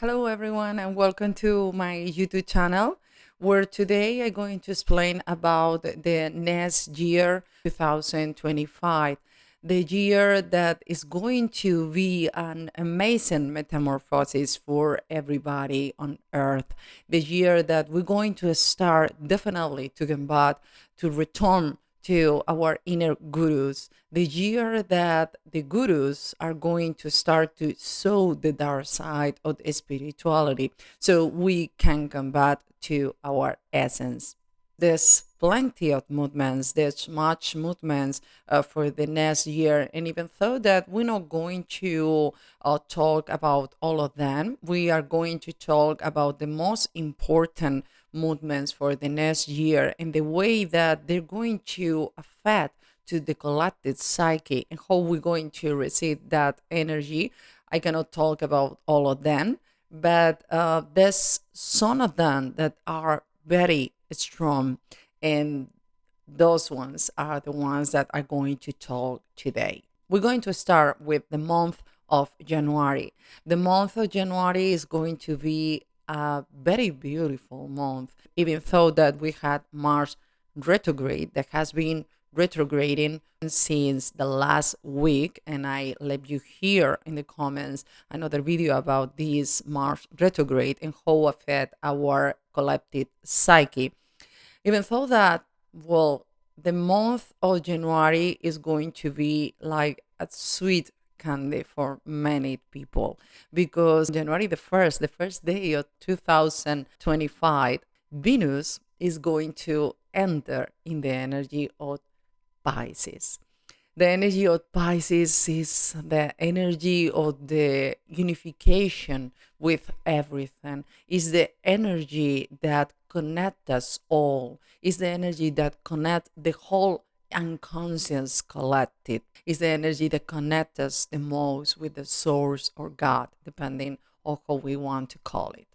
Hello, everyone, and welcome to my YouTube channel, where today I'm going to explain about the next year, 2025, the year that is going to be an amazing metamorphosis for everybody on Earth, the year that we're going to start definitely to combat, to return to our inner gurus, the year that the gurus are going to start to sow the dark side of the spirituality so we can combat to our essence. There's plenty of movements, there's much movements for the next year. And even though that we're not going to talk about all of them, we are going to talk about the most important movements for the next year and the way that they're going to affect to the collective psyche and how we're going to receive that energy. I cannot talk about all of them, but there's some of them that are very strong, and those ones are the ones that are going to talk today. We're going to start with the month of January. The month of January is going to be a very beautiful month, even though that we had Mars retrograde that has been retrograding since the last week, and I let you hear in the comments another video about this Mars retrograde and how affect our collective psyche. Even though that, well, the month of January is going to be like a sweet candy for many people, because January the first day of 2025, Venus is going to enter in the energy of Pisces. The energy of Pisces is the energy of the unification with everything. Is the energy that connects us all. Is the energy that connects the whole unconscious collective. Is the energy that connects us the most with the source or God, depending on how we want to call it.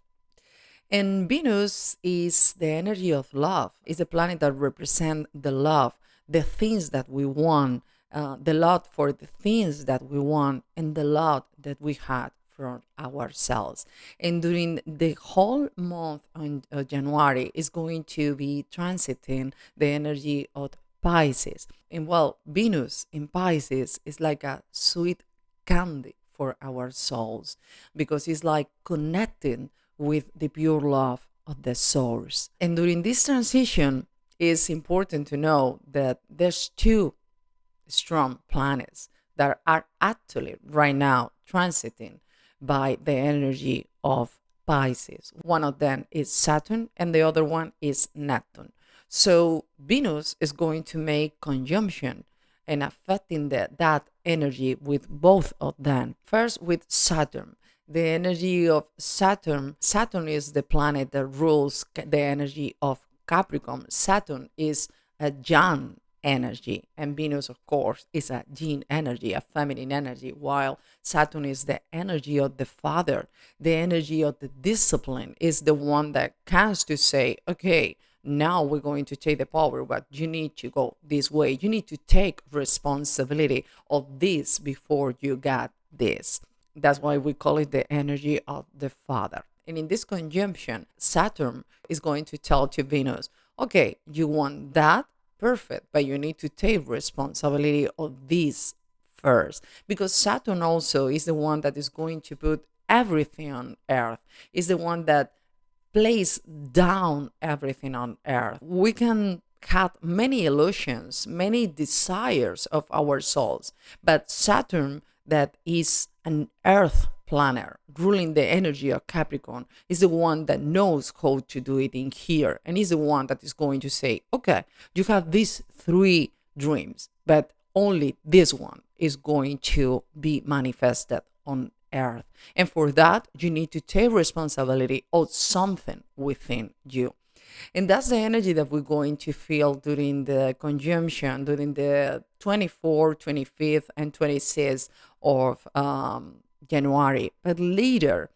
And Venus is the energy of love. It's a planet that represents the love, the things that we want, the love for the things that we want, and the love that we had from ourselves. And during the whole month of January is going to be transiting the energy of Pisces. And well, Venus in Pisces is like a sweet candy for our souls, because it's like connecting with the pure love of the source. And during this transition, it's important to know that there's two strong planets that are actually right now transiting by the energy of Pisces. One of them is Saturn and the other one is Neptune. So Venus is going to make conjunction and affecting that energy with both of them. First with Saturn. The energy of Saturn. Saturn is the planet that rules the energy of Capricorn. Saturn is a Yang energy, and Venus, of course, is a Yin energy, a feminine energy, while Saturn is the energy of the father, the energy of the discipline, is the one that comes to say, okay, now we're going to take the power, but you need to go this way. You need to take responsibility of this before you got this. That's why we call it the energy of the father. And in this conjunction, Saturn is going to tell to Venus, okay, you want that? Perfect, but you need to take responsibility of this first. Because Saturn also is the one that is going to put everything on Earth, is the one that plays down everything on Earth. We can have many illusions, many desires of our souls, but Saturn, that is an Earth planet ruling the energy of Capricorn, is the one that knows how to do it in here, and is the one that is going to say, okay, you have these three dreams, but only this one is going to be manifested on Earth. And for that, you need to take responsibility of something within you. And that's the energy that we're going to feel during the conjunction, during the 24th, 25th, and 26th of January. But later,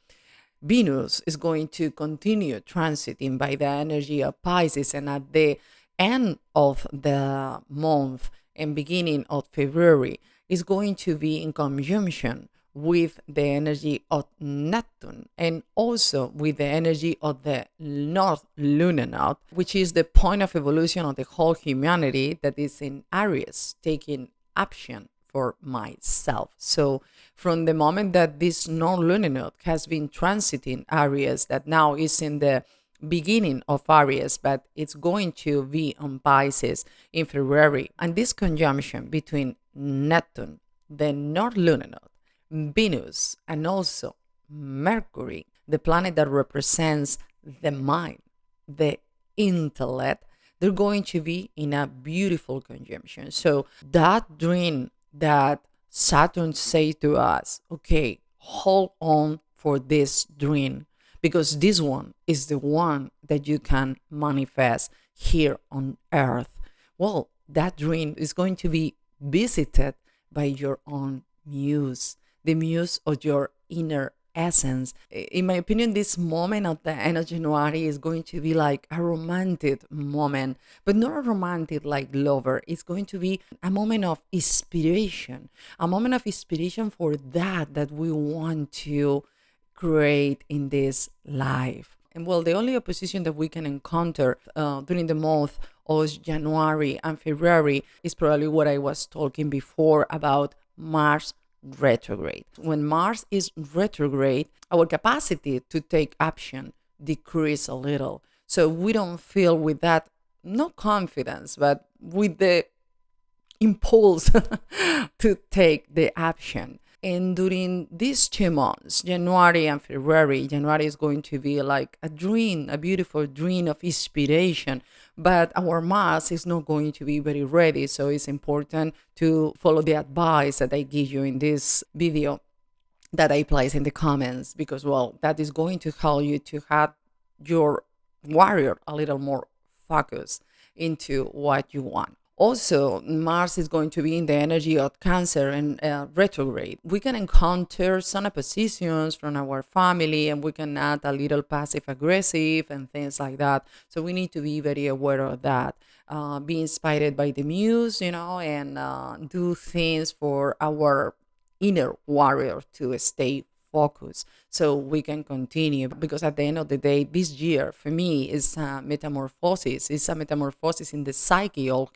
Venus is going to continue transiting by the energy of Pisces, and at the end of the month and beginning of February is going to be in conjunction with the energy of Neptune and also with the energy of the North Lunar Node, which is the point of evolution of the whole humanity that is in Aries, taking action for myself. So from the moment that this North Lunar Node has been transiting Aries, that now is in the beginning of Aries, but it's going to be on Pisces in February. And this conjunction between Neptune, the North Lunar Node, Venus, and also Mercury, the planet that represents the mind, the intellect, they're going to be in a beautiful conjunction. So that dream that Saturn say to us, okay, hold on for this dream, because this one is the one that you can manifest here on Earth. Well, that dream is going to be visited by your own muse, the muse of your inner essence. In my opinion, this moment of the end of January is going to be like a romantic moment, but not a romantic like lover. It's going to be a moment of inspiration, for that we want to create in this life. And well, the only opposition that we can encounter during the month of January and February is probably what I was talking before about Mars retrograde. When Mars is retrograde, our capacity to take action decrease a little. So we don't feel with that, not confidence, but with the impulse to take the action. And during these 2 months, January and February, January is going to be like a dream, a beautiful dream of inspiration. But our Mars is not going to be very ready. So it's important to follow the advice that I give you in this video that I place in the comments, because, well, that is going to help you to have your warrior a little more focused into what you want. Also, Mars is going to be in the energy of Cancer and retrograde. We can encounter some oppositions from our family, and we can add a little passive aggressive and things like that. So we need to be very aware of that. Be inspired by the muse, and do things for our inner warrior to stay focused so we can continue, because at the end of the day, this year for me is a metamorphosis. It's a metamorphosis in the psyche of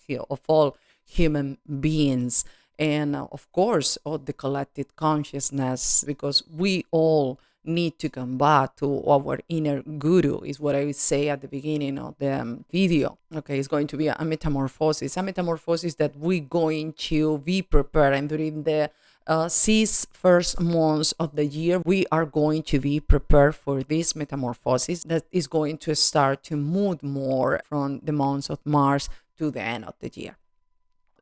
all human beings, and of course of the collective consciousness, because we all need to come back to our inner guru, is what I would say at the beginning of the video. Okay, it's going to be a metamorphosis that we're going to be prepared. And during the 6 first months of the year, we are going to be prepared for this metamorphosis that is going to start to move more from the months of March to the end of the year.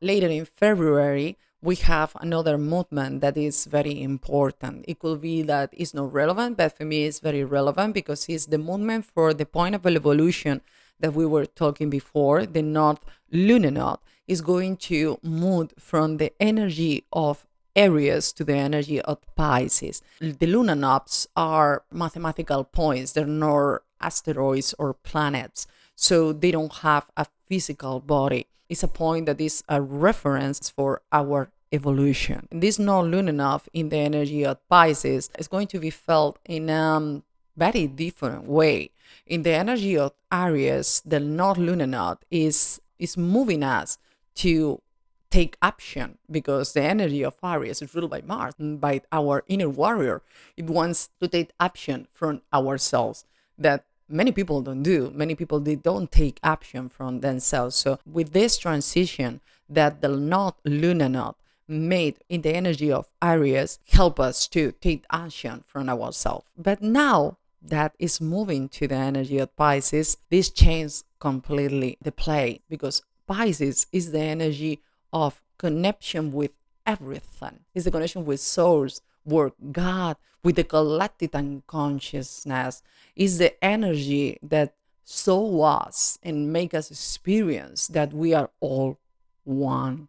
Later in February, we have another movement that is very important. It could be that it's not relevant, but for me it's very relevant because it's the movement for the point of evolution that we were talking before. The North Lunar Node is going to move from the energy of Aries to the energy of Pisces. The lunar nodes are mathematical points. They're not asteroids or planets, so they don't have a physical body. It's a point that is a reference for our evolution. This North Lunar Node in the energy of Pisces is going to be felt in a very different way. In the energy of Aries, the North Lunar Node is moving us to take action, because the energy of Aries is ruled by Mars, by our inner warrior. It wants to take action from ourselves that many people don't do. Many people, they don't take action from themselves. So with this transition that the North Lunar Node made in the energy of Aries, help us to take action from ourselves. But now that is moving to the energy of Pisces, this changes completely the play, because Pisces is the energy of connection with everything. It's the connection with source, with God, with the collective unconsciousness. It's the energy that show us and make us experience that we are all one.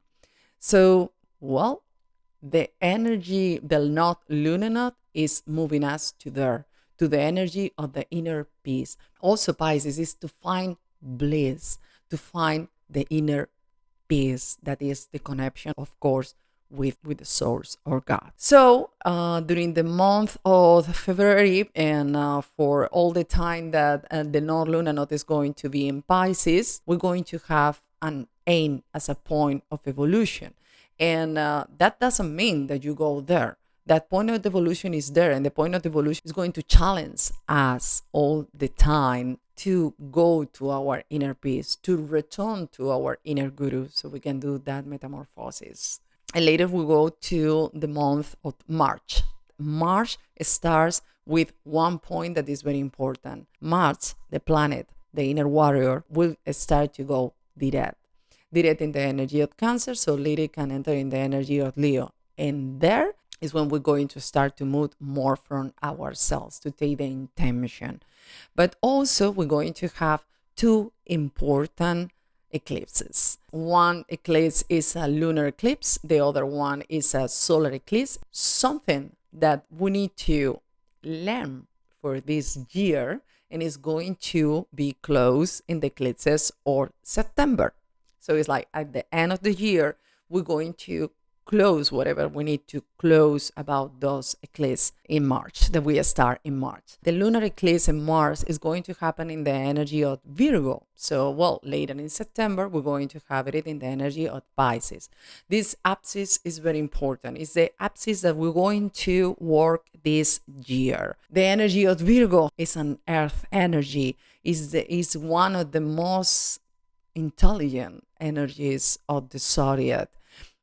So, well, the energy del North Lunar Node is moving us to there, to the energy of the inner peace. Also, Pisces is to find bliss, to find the inner peace, that is the connection, of course, with the source or God. So during the month of February and for all the time that the North Lunar Node is going to be in Pisces, we're going to have an aim as a point of evolution. And that doesn't mean that you go there. That point of evolution is there, and the point of evolution is going to challenge us all the time to go to our inner peace, to return to our inner guru, so we can do that metamorphosis. And later we go to the month of March. March starts with one point that is very important. Mars, the planet, the inner warrior, will start to go direct in the energy of Cancer, so Lilith can enter in the energy of Leo. And there is when we're going to start to move more from ourselves, to take the intention. But also we're going to have two important eclipses. One eclipse is a lunar eclipse, the other one is a solar eclipse. Something that we need to learn for this year, and is going to be close in the eclipses or September. So it's like at the end of the year, we're going to close whatever we need to close about those eclipses in March, that we start in March. The lunar eclipse in Mars is going to happen in the energy of Virgo. So, well, later in September, we're going to have it in the energy of Pisces. This axis is very important. It's the axis that we're going to work this year. The energy of Virgo is an earth energy, is one of the most intelligent energies of the zodiac.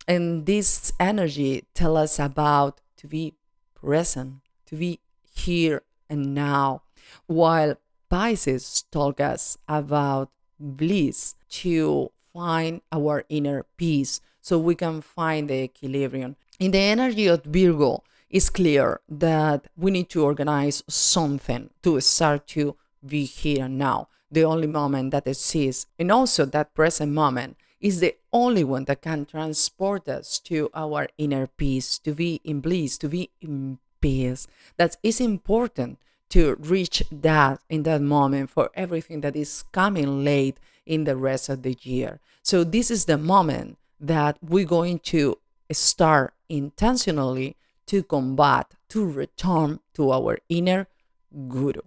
And this energy tells us about to be present, to be here and now, while Pisces talk us about bliss, to find our inner peace, so we can find the equilibrium. In the energy of Virgo, it's clear that we need to organize something to start to be here and now, the only moment that exists. And also that present moment is the only one that can transport us to our inner peace, to be in bliss, to be in peace. That is important to reach that in that moment for everything that is coming late in the rest of the year. So this is the moment that we're going to start intentionally to combat, to return to our inner guru.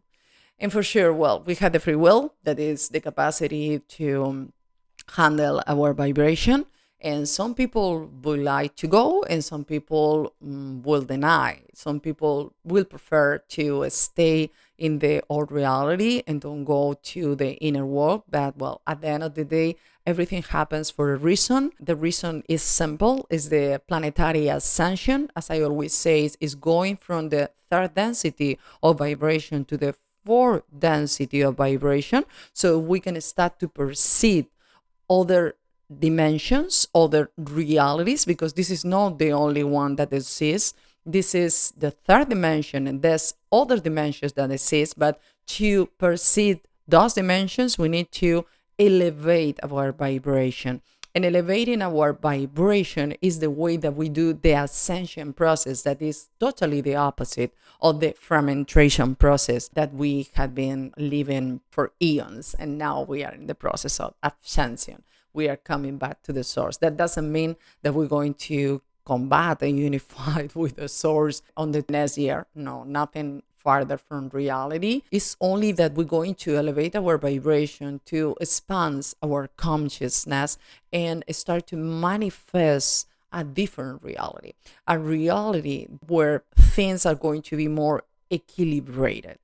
And for sure, well, we have the free will, that is the capacity to handle our vibration. And some people would like to go, and some people will deny. Some people will prefer to stay in the old reality and don't go to the inner world. But, well, at the end of the day, everything happens for a reason. The reason is simple, is the planetary ascension. As I always say, is going from the third density of vibration to the fourth density of vibration, so we can start to perceive other dimensions, other realities, because this is not the only one that exists. This is the third dimension, and there's other dimensions that exist. But to perceive those dimensions, we need to elevate our vibration. And elevating our vibration is the way that we do the ascension process, that is totally the opposite of the fragmentation process that we have been living for eons. And now we are in the process of ascension. We are coming back to the source. That doesn't mean that we're going to combat and unify with the source on the next year. No, nothing farther from reality. It's only that we're going to elevate our vibration, to expand our consciousness, and start to manifest a different reality, a reality where things are going to be more equilibrated.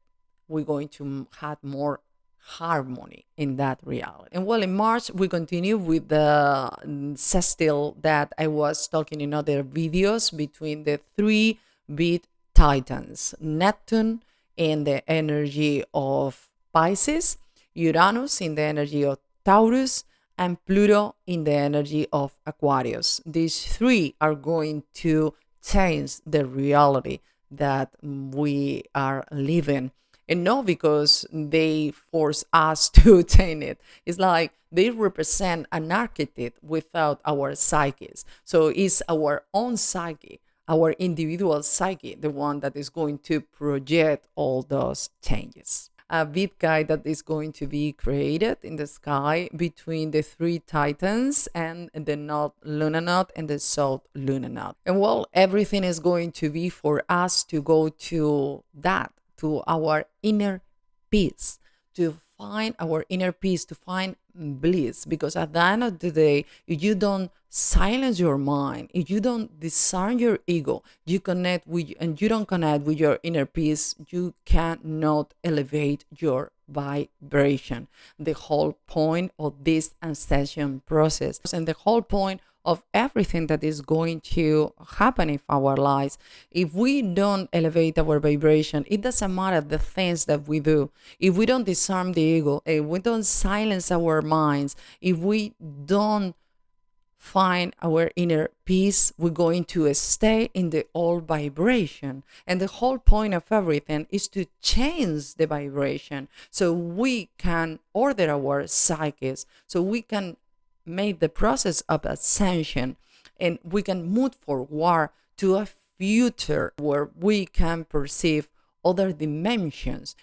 We're going to have more harmony in that reality. And well, in March, we continue with the sextile that I was talking in other videos between the three big Titans, Neptune in the energy of Pisces, Uranus in the energy of Taurus, and Pluto in the energy of Aquarius. These three are going to change the reality that we are living. And not because they force us to attain it. It's like they represent an archetype without our psyches. So it's our own psyche, our individual psyche, the one that is going to project all those changes. a big guy that is going to be created in the sky between the three Titans and the North Lunar Node and the South Lunar Node. And well, everything is going to be for us to go to that, to our inner peace, to find our inner peace, to find bliss. Because at the end of the day, if you don't silence your mind, if you don't discern your ego, you connect with, and you don't connect with your inner peace, you cannot elevate your vibration. The whole point of this ascension process and the whole point of everything that is going to happen in our lives, if we don't elevate our vibration, it doesn't matter the things that we do. If we don't disarm the ego, if we don't silence our minds, if we don't find our inner peace, we're going to stay in the old vibration. And the whole point of everything is to change the vibration so we can order our psyches, so we can make the process of ascension, and we can move forward to a future where we can perceive other dimensions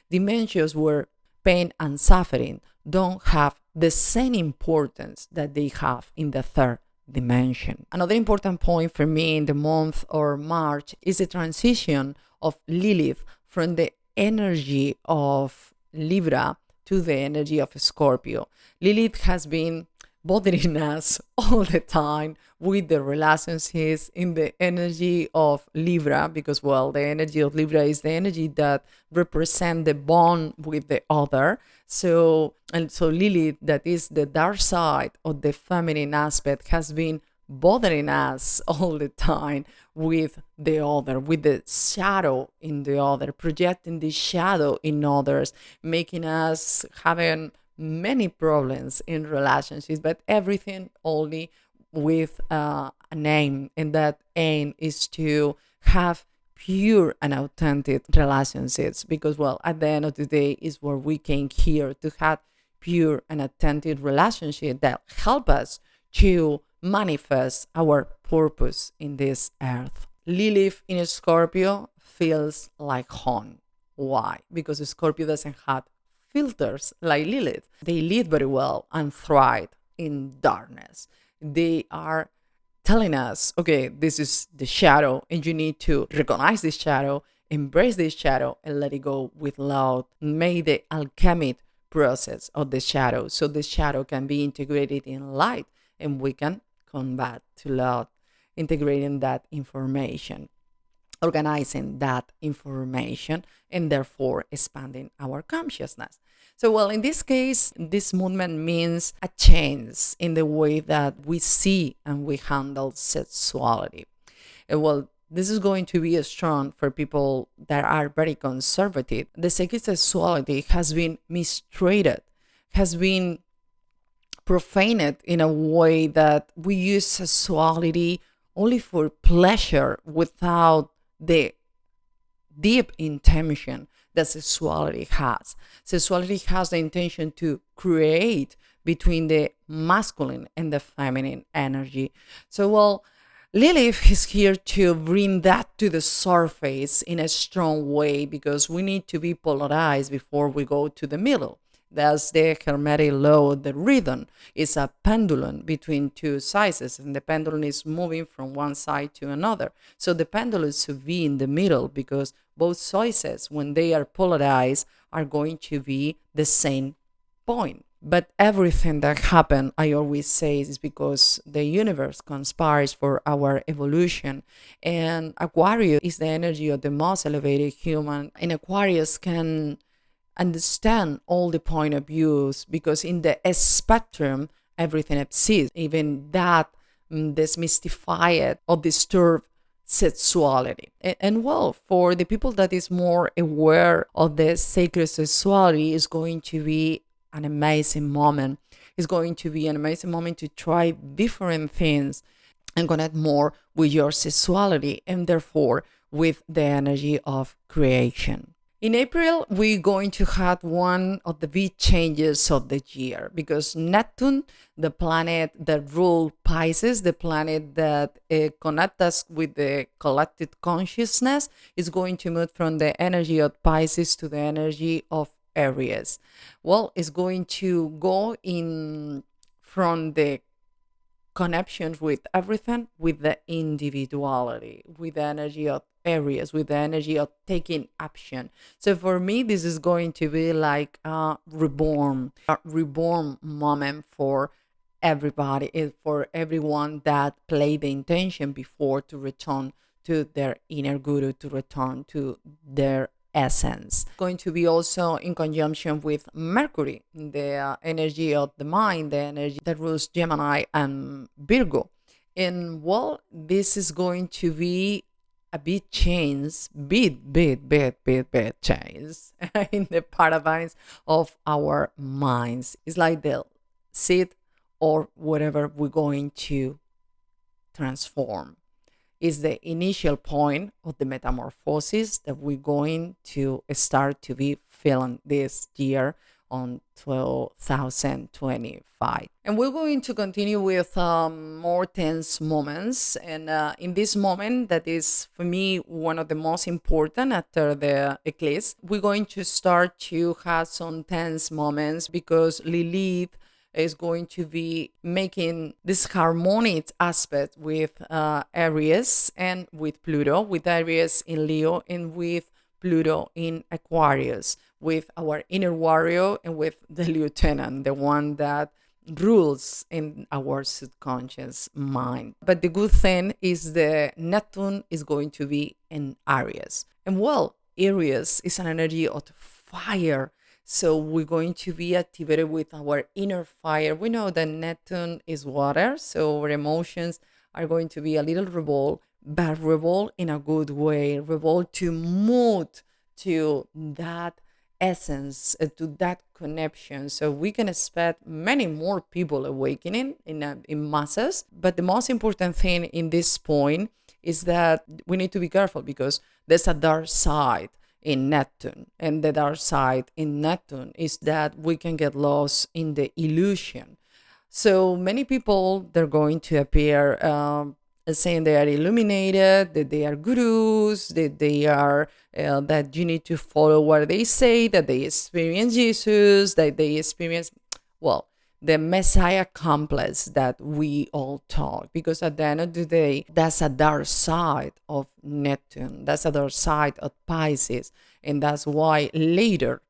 where pain and suffering don't have the same importance that they have in the third dimension. Another important point for me in the month of March is the transition of Lilith from the energy of Libra to the energy of Scorpio. Lilith has been bothering us all the time with the relationships in the energy of Libra, because, well, the energy of Libra is the energy that represents the bond with the other. So Lilith, that is the dark side of the feminine aspect, has been bothering us all the time with the other, with the shadow in the other, projecting the shadow in others, making us having many problems in relationships, but everything only with an aim, and that aim is to have pure and authentic relationships, because, well, at the end of the day is where we came here to have pure and authentic relationship that help us to manifest our purpose in this earth. Lilith in Scorpio feels like home. Why? Because Scorpio doesn't have filters like Lilith. They live very well and thrive in darkness. They are telling us, okay, this is the shadow, and you need to recognize this shadow, embrace this shadow, and let it go with love. Make the alchemic process of the shadow so the shadow can be integrated in light, and we can combat to love, integrating that information, organizing that information, and therefore expanding our consciousness. So, well, in this case, this movement means a change in the way that we see and we handle sexuality. And, well, this is going to be strong for people that are very conservative. The sacred sexuality has been mistreated, has been profaned in a way that we use sexuality only for pleasure without the deep intention that sexuality has. Sexuality has the intention to create between the masculine and the feminine energy. So, well, Lilith is here to bring that to the surface in a strong way, because we need to be polarized before we go to the middle. That's the Hermetic law. The rhythm is a pendulum between two sizes, and the pendulum is moving from one side to another. So the pendulum should be in the middle, because both sizes, when they are polarized, are going to be the same point. But everything that happened, I always say, is because the universe conspires for our evolution. And Aquarius is the energy of the most elevated human. And Aquarius can understand all the point of views, because in the spectrum, everything exists, even that demystified or disturbed sexuality. And well, for the people that is more aware of the sacred sexuality, is going to be an amazing moment. It's going to be an amazing moment to try different things and connect more with your sexuality, and therefore with the energy of creation. In April, we're going to have one of the big changes of the year, because Neptune, the planet that rules Pisces, the planet that connects us with the collective consciousness, is going to move from the energy of Pisces to the energy of Aries. Well, it's going to go in from the connections with everything, with the individuality, with the energy of Aries, with the energy of taking action. So for me, this is going to be like a reborn moment for everybody, for everyone that played the intention before to return to their inner guru, to return to their essence. Going to be also in conjunction with Mercury, the energy of the mind, the energy that rules Gemini and Virgo. And well, this is going to be a big change, big change in the paradigms of our minds. It's like the seed or whatever we're going to transform. Is the initial point of the metamorphosis that we're going to start to be feeling this year on 2025. And we're going to continue with more tense moments. And in this moment, that is for me one of the most important after the eclipse, we're going to start to have some tense moments because Lilith is going to be making this harmonic aspect with Aries and with Pluto, with Aries in Leo and with Pluto in Aquarius, with our inner warrior and with the lieutenant, the one that rules in our subconscious mind. But the good thing is the Neptune is going to be in Aries. And well, Aries is an energy of fire. So we're going to be activated with our inner fire. We know that Neptune is water, so our emotions are going to be a little revolt, but revolt in a good way, revolt to move to that essence, to that connection. So we can expect many more people awakening in masses. But the most important thing in this point is that we need to be careful because there's a dark side in Neptune, and the dark side in Neptune is that we can get lost in the illusion. So many people, they're going to appear saying they are illuminated, that they are gurus, that they are that you need to follow what they say, that they experience Jesus, that they experience, well, the Messiah complex that we all talk. Because at the end of the day, that's a dark side of Neptune. That's a dark side of Pisces. And that's why later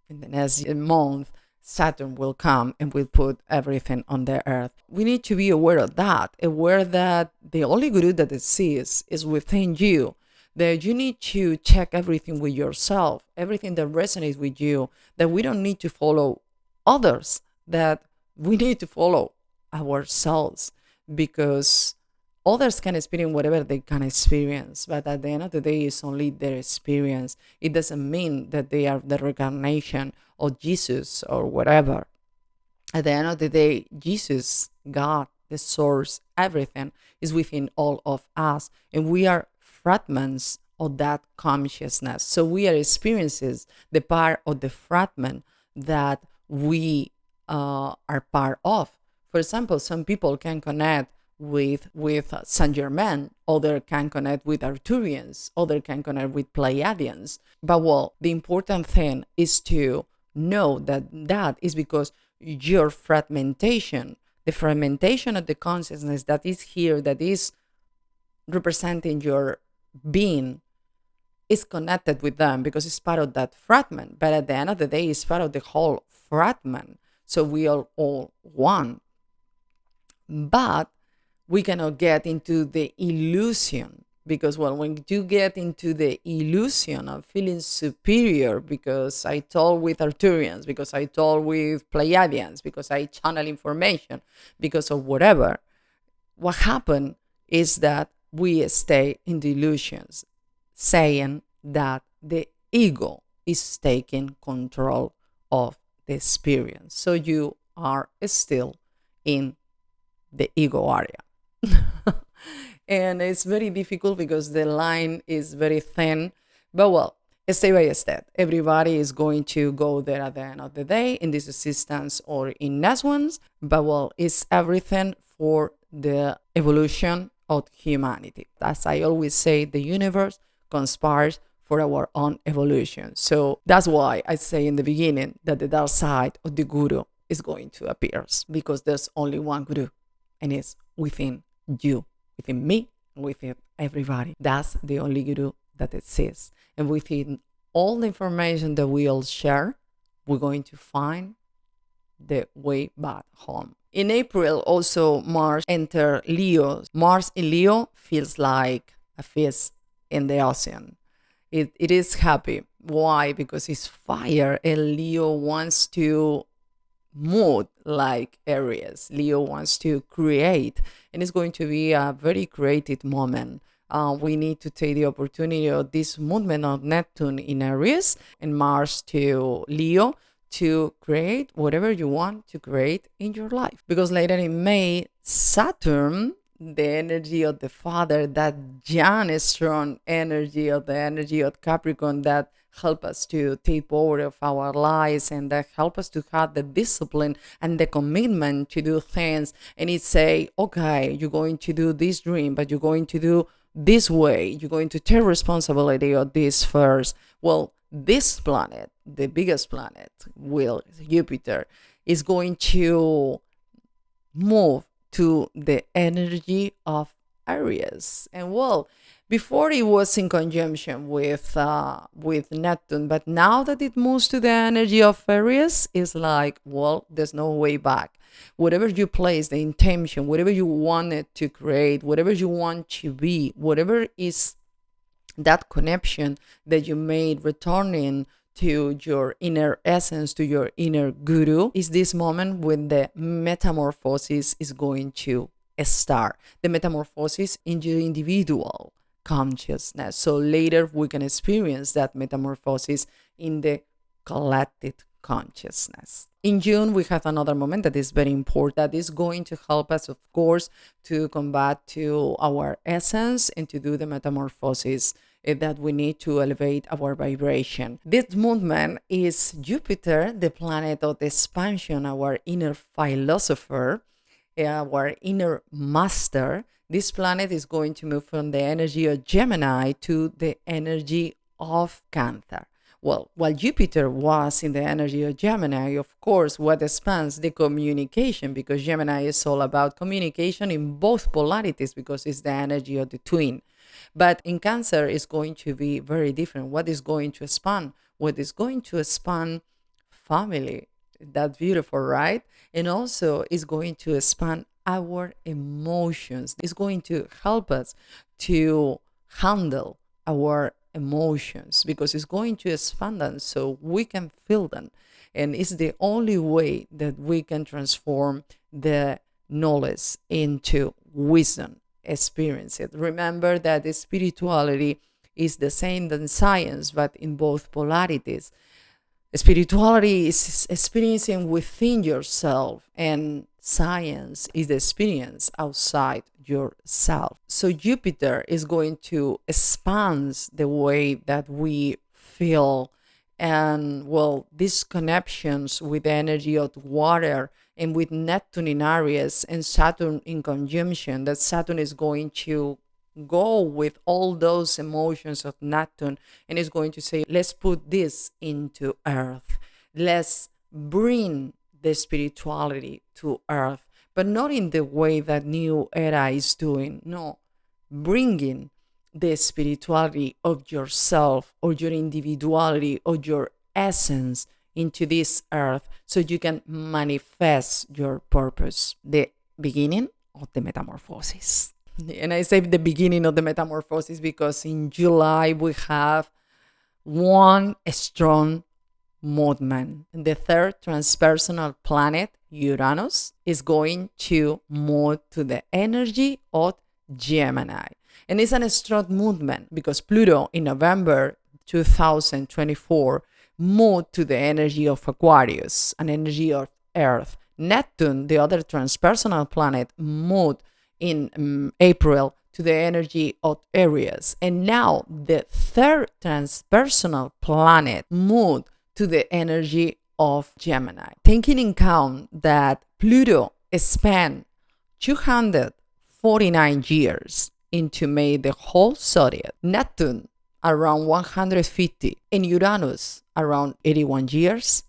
in the next month, Saturn will come and will put everything on the earth. We need to be aware of that, aware that the only guru that exists is within you. That you need to check everything with yourself, everything that resonates with you, that we don't need to follow others, that we need to follow ourselves, because others can experience whatever they can experience, but at the end of the day, it's only their experience. It doesn't mean that they are the reincarnation of Jesus or whatever. At the end of the day, Jesus, God, the source, everything is within all of us, and we are fragments of that consciousness. So we are experiences, the part of the fragment that we are part of. For example, some people can connect with Saint Germain, other can connect with Arcturians, other can connect with Pleiadians. But well, the important thing is to know that that is because your fragmentation, the fragmentation of the consciousness that is here, that is representing your being, is connected with them because it's part of that fragment. But at the end of the day, it's part of the whole fragment. So we are all one. But we cannot get into the illusion, because well, when you get into the illusion of feeling superior because I told with Arcturians, because I told with Pleiadians, because I channel information, because of whatever, what happened is that we stay in the illusions, saying that the ego is taking control of the experience. So you are still in the ego area. And it's very difficult because the line is very thin. But well, step by step, everybody is going to go there at the end of the day in this existence or in next ones. But well, it's everything for the evolution of humanity. As I always say, the universe conspires for our own evolution. So that's why I say in the beginning that the dark side of the guru is going to appear, because there's only one guru, and it's within you, within me, within everybody. That's the only guru that exists. And within all the information that we all share, we're going to find the way back home. In April, also Mars enter Leo. Mars in Leo feels like a fish in the ocean. It is happy. Why? Because it's fire, and Leo wants to move like Aries. Leo wants to create, and it's going to be a very creative moment. We need to take the opportunity of this movement of Neptune in Aries and Mars to Leo to create whatever you want to create in your life. Because later in May, Saturn, the energy of the father, that young, strong energy of the energy of Capricorn that help us to take power of our lives and that help us to have the discipline and the commitment to do things. And it say, okay, you're going to do this dream, but you're going to do this way. You're going to take responsibility of this first. Well, this planet, the biggest planet, Jupiter, is going to move to the energy of Aries. And well, before it was in conjunction with Neptune, but now that it moves to the energy of Aries, it's like, well, there's no way back. Whatever you place, the intention, whatever you wanted to create, whatever you want to be, whatever is that connection that you made returning to your inner essence, to your inner guru, is this moment when the metamorphosis is going to start. The metamorphosis in your individual consciousness. So later we can experience that metamorphosis in the collective consciousness. In June, we have another moment that is very important, that is going to help us, of course, to come back to our essence and to do the metamorphosis that we need to elevate our vibration. This movement is Jupiter, the planet of the expansion, our inner philosopher, our inner master. This planet is going to move from the energy of Gemini to the energy of Cancer. Well, while Jupiter was in the energy of Gemini, of course, what expands the communication, because Gemini is all about communication in both polarities, because it's the energy of the twin. But in Cancer, it's going to be very different. What is going to expand? What is going to expand? Family. That's beautiful, right? And also, it's going to expand our emotions. It's going to help us to handle our emotions, because it's going to expand them so we can feel them. And it's the only way that we can transform the knowledge into wisdom, experience it. Remember that the spirituality is the same than science, but in both polarities. Spirituality is experiencing within yourself, and science is the experience outside yourself. So Jupiter is going to expand the way that we feel, and well, these connections with the energy of water and with Neptune in Aries and Saturn in conjunction, that Saturn is going to go with all those emotions of Neptune and is going to say, let's put this into earth. Let's bring the spirituality to earth, but not in the way that New Era is doing. No, bringing the spirituality of yourself or your individuality or your essence into this earth so you can manifest your purpose. The beginning of the metamorphosis. And I say the beginning of the metamorphosis because in July we have one strong movement. The third transpersonal planet, Uranus, is going to move to the energy of Gemini. And it's a strong movement because Pluto in November 2024 moved to the energy of Aquarius, an energy of Earth. Neptune, the other transpersonal planet, moved in April to the energy of Aries. And now the third transpersonal planet moved to the energy of Gemini. Taking in account that Pluto spent 249 years into made the whole zodiac, Neptune around 150, and Uranus around 81 years,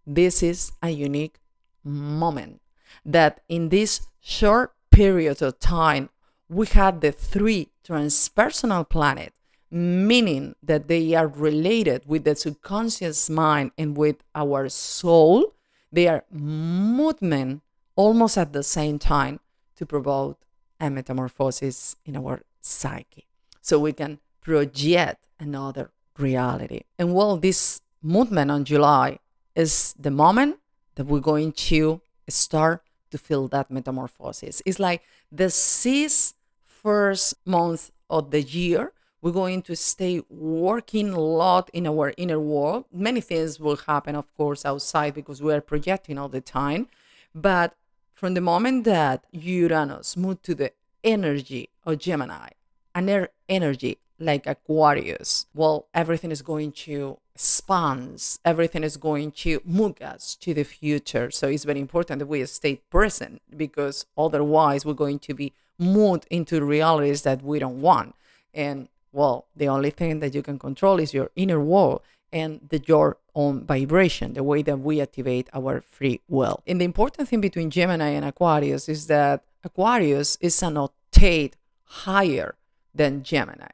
this is a unique moment that in this short period of time, we had the three transpersonal planets, meaning that they are related with the subconscious mind and with our soul. They are movement almost at the same time to promote a metamorphosis in our psyche, so we can project another reality. And well, this movement on July is the moment that we're going to start to feel that metamorphosis. It's like the 6 first month of the year, we're going to stay working a lot in our inner world. Many things will happen, of course, outside because we are projecting all the time. But from the moment that Uranus moved to the energy of Gemini, an air energy like Aquarius, well, everything is going to expand. Everything is going to move us to the future. So it's very important that we stay present, because otherwise we're going to be moved into realities that we don't want. And well, the only thing that you can control is your inner world and your own vibration, the way that we activate our free will. And the important thing between Gemini and Aquarius is that Aquarius is an octave higher than Gemini.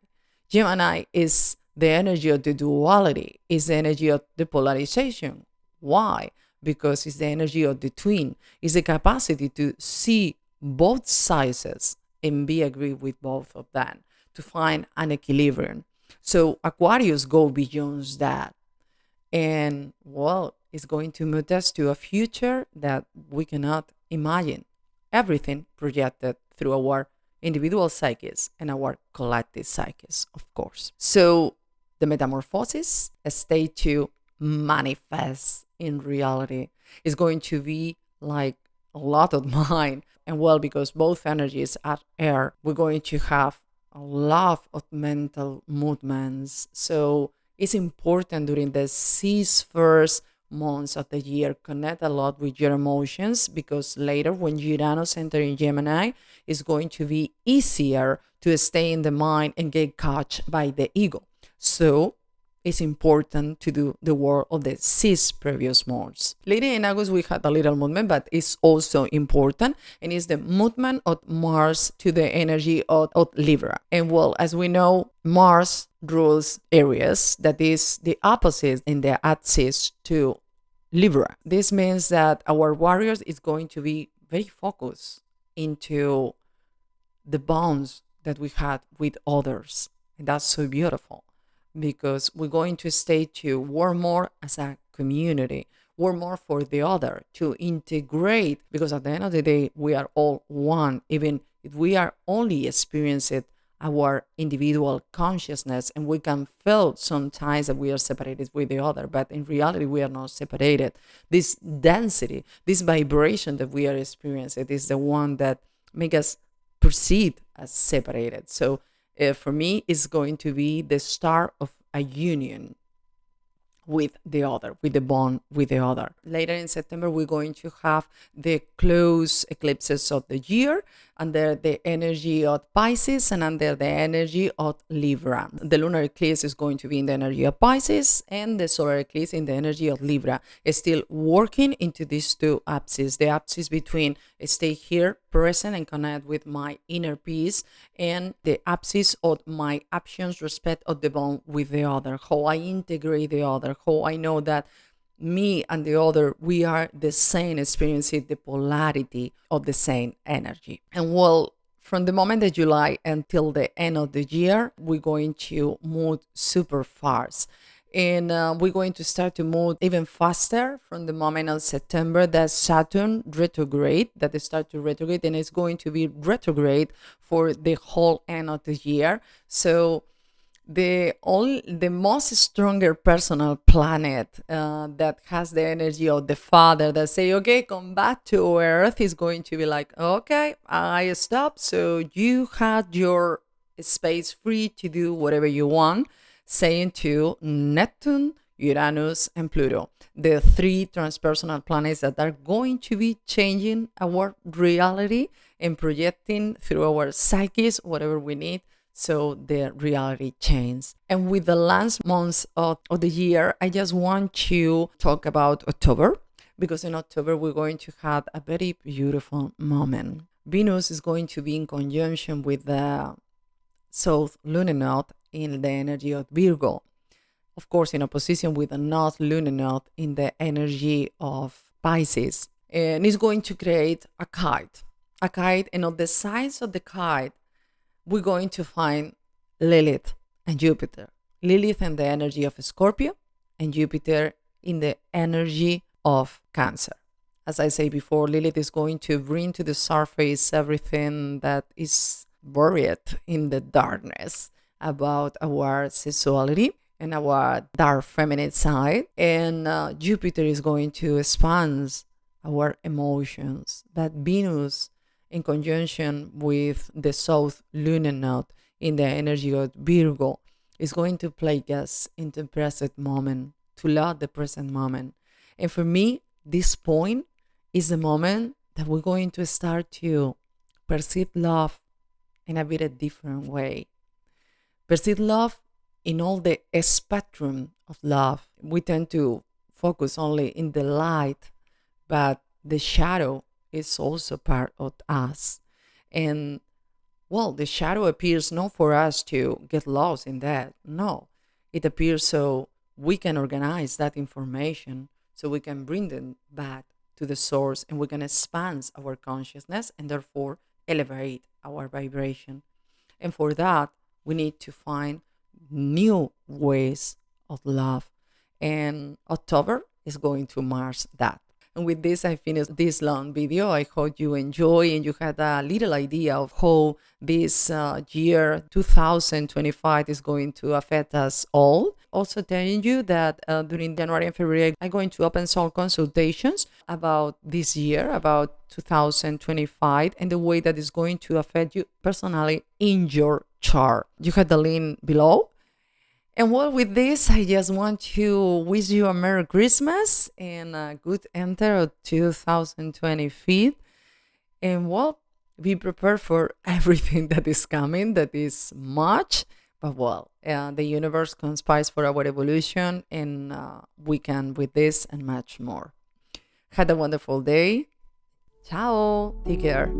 Gemini is the energy of the duality, is the energy of the polarization. Why? Because it's the energy of the twin. It's the capacity to see both sides and be agree with both of them, to find an equilibrium. So Aquarius go beyond that. And well, it's going to move us to a future that we cannot imagine. Everything projected through our individual psyches and our collective psyches, of course. So the metamorphosis, a state to manifest in reality, is going to be like a lot of mine. And well, because both energies are air, we're going to have a lot of mental movements. So it's important during the 6 first months of the year, connect a lot with your emotions, because later when Uranus enter in Gemini, it's going to be easier to stay in the mind and get caught by the ego. So it's important to do the work of the 6 previous months. Later in August, we had a little movement, but it's also important, and it's the movement of Mars to the energy of Libra. And well, as we know, Mars rules Aries, that is the opposite in the axis to Libra. This means that our warriors is going to be very focused into the bonds that we had with others. And that's so beautiful, because we're going to stay to work more as a community, work more for the other, to integrate, because at the end of the day, we are all one, even if we are only experiencing our individual consciousness, and we can feel sometimes that we are separated with the other, but in reality, we are not separated. This density, this vibration that we are experiencing is the one that makes us perceive as separated. So for me, it's going to be the start of a union with the other, with the bond with the other. Later in September, we're going to have the close eclipses of the year under the energy of Pisces and under the energy of Libra. The lunar eclipse is going to be in the energy of Pisces, and the solar eclipse in the energy of Libra. It's still working into these two axes, the axis between stay here, present, and connect with my inner peace, and the axis of my actions, respect of the bond with the other, how I integrate the other, how I know that me and the other, we are the same, experiencing the polarity of the same energy. And well, from the moment of July until the end of the year, we're going to move super fast. And we're going to start to move even faster from the moment of September that Saturn retrograde, that they start to retrograde, and it's going to be retrograde for the whole end of the year. So the most stronger personal planet that has the energy of the father that say, okay, come back to Earth, is going to be like, okay, I stop. So you had your space free to do whatever you want, saying to Neptune, Uranus, and Pluto, the 3 transpersonal planets that are going to be changing our reality and projecting through our psyches whatever we need. So the reality changes. And with the last months of the year, I just want to talk about October, because in October we're going to have a very beautiful moment. Venus is going to be in conjunction with the South Lunar Node in the energy of Virgo. Of course, in opposition with the North Lunar Node in the energy of Pisces. And it's going to create a kite. And on the sides of the kite, we're going to find Lilith and Jupiter. Lilith in the energy of Scorpio and Jupiter in the energy of Cancer. As I say before, Lilith is going to bring to the surface everything that is buried in the darkness about our sexuality and our dark feminine side. And Jupiter is going to expand our emotions. But Venus, in conjunction with the South Lunar Node in the energy of Virgo, is going to place us in the present moment, to love the present moment. And for me, this point is the moment that we're going to start to perceive love in a very different way. Perceive love in all the spectrum of love. We tend to focus only in the light, but the shadow is also part of us. And well, the shadow appears not for us to get lost in that. No, it appears so we can organize that information, so we can bring them back to the source, and we can expand our consciousness and therefore elevate our vibration. And for that, we need to find new ways of love. And October is going to mark that. And with this, I finished this long video. I hope you enjoy and you had a little idea of how this year 2025 is going to affect us all. Also telling you that during January and February, I'm going to open some consultations about this year, about 2025, and the way that is going to affect you personally in your chart. You have the link below. And well, with this, I just want to wish you a Merry Christmas and a good enter of 2025. And well, be prepared for everything that is coming, that is much. But well, the universe conspires for our evolution, and we can with this and much more. Have a wonderful day. Ciao. Take care.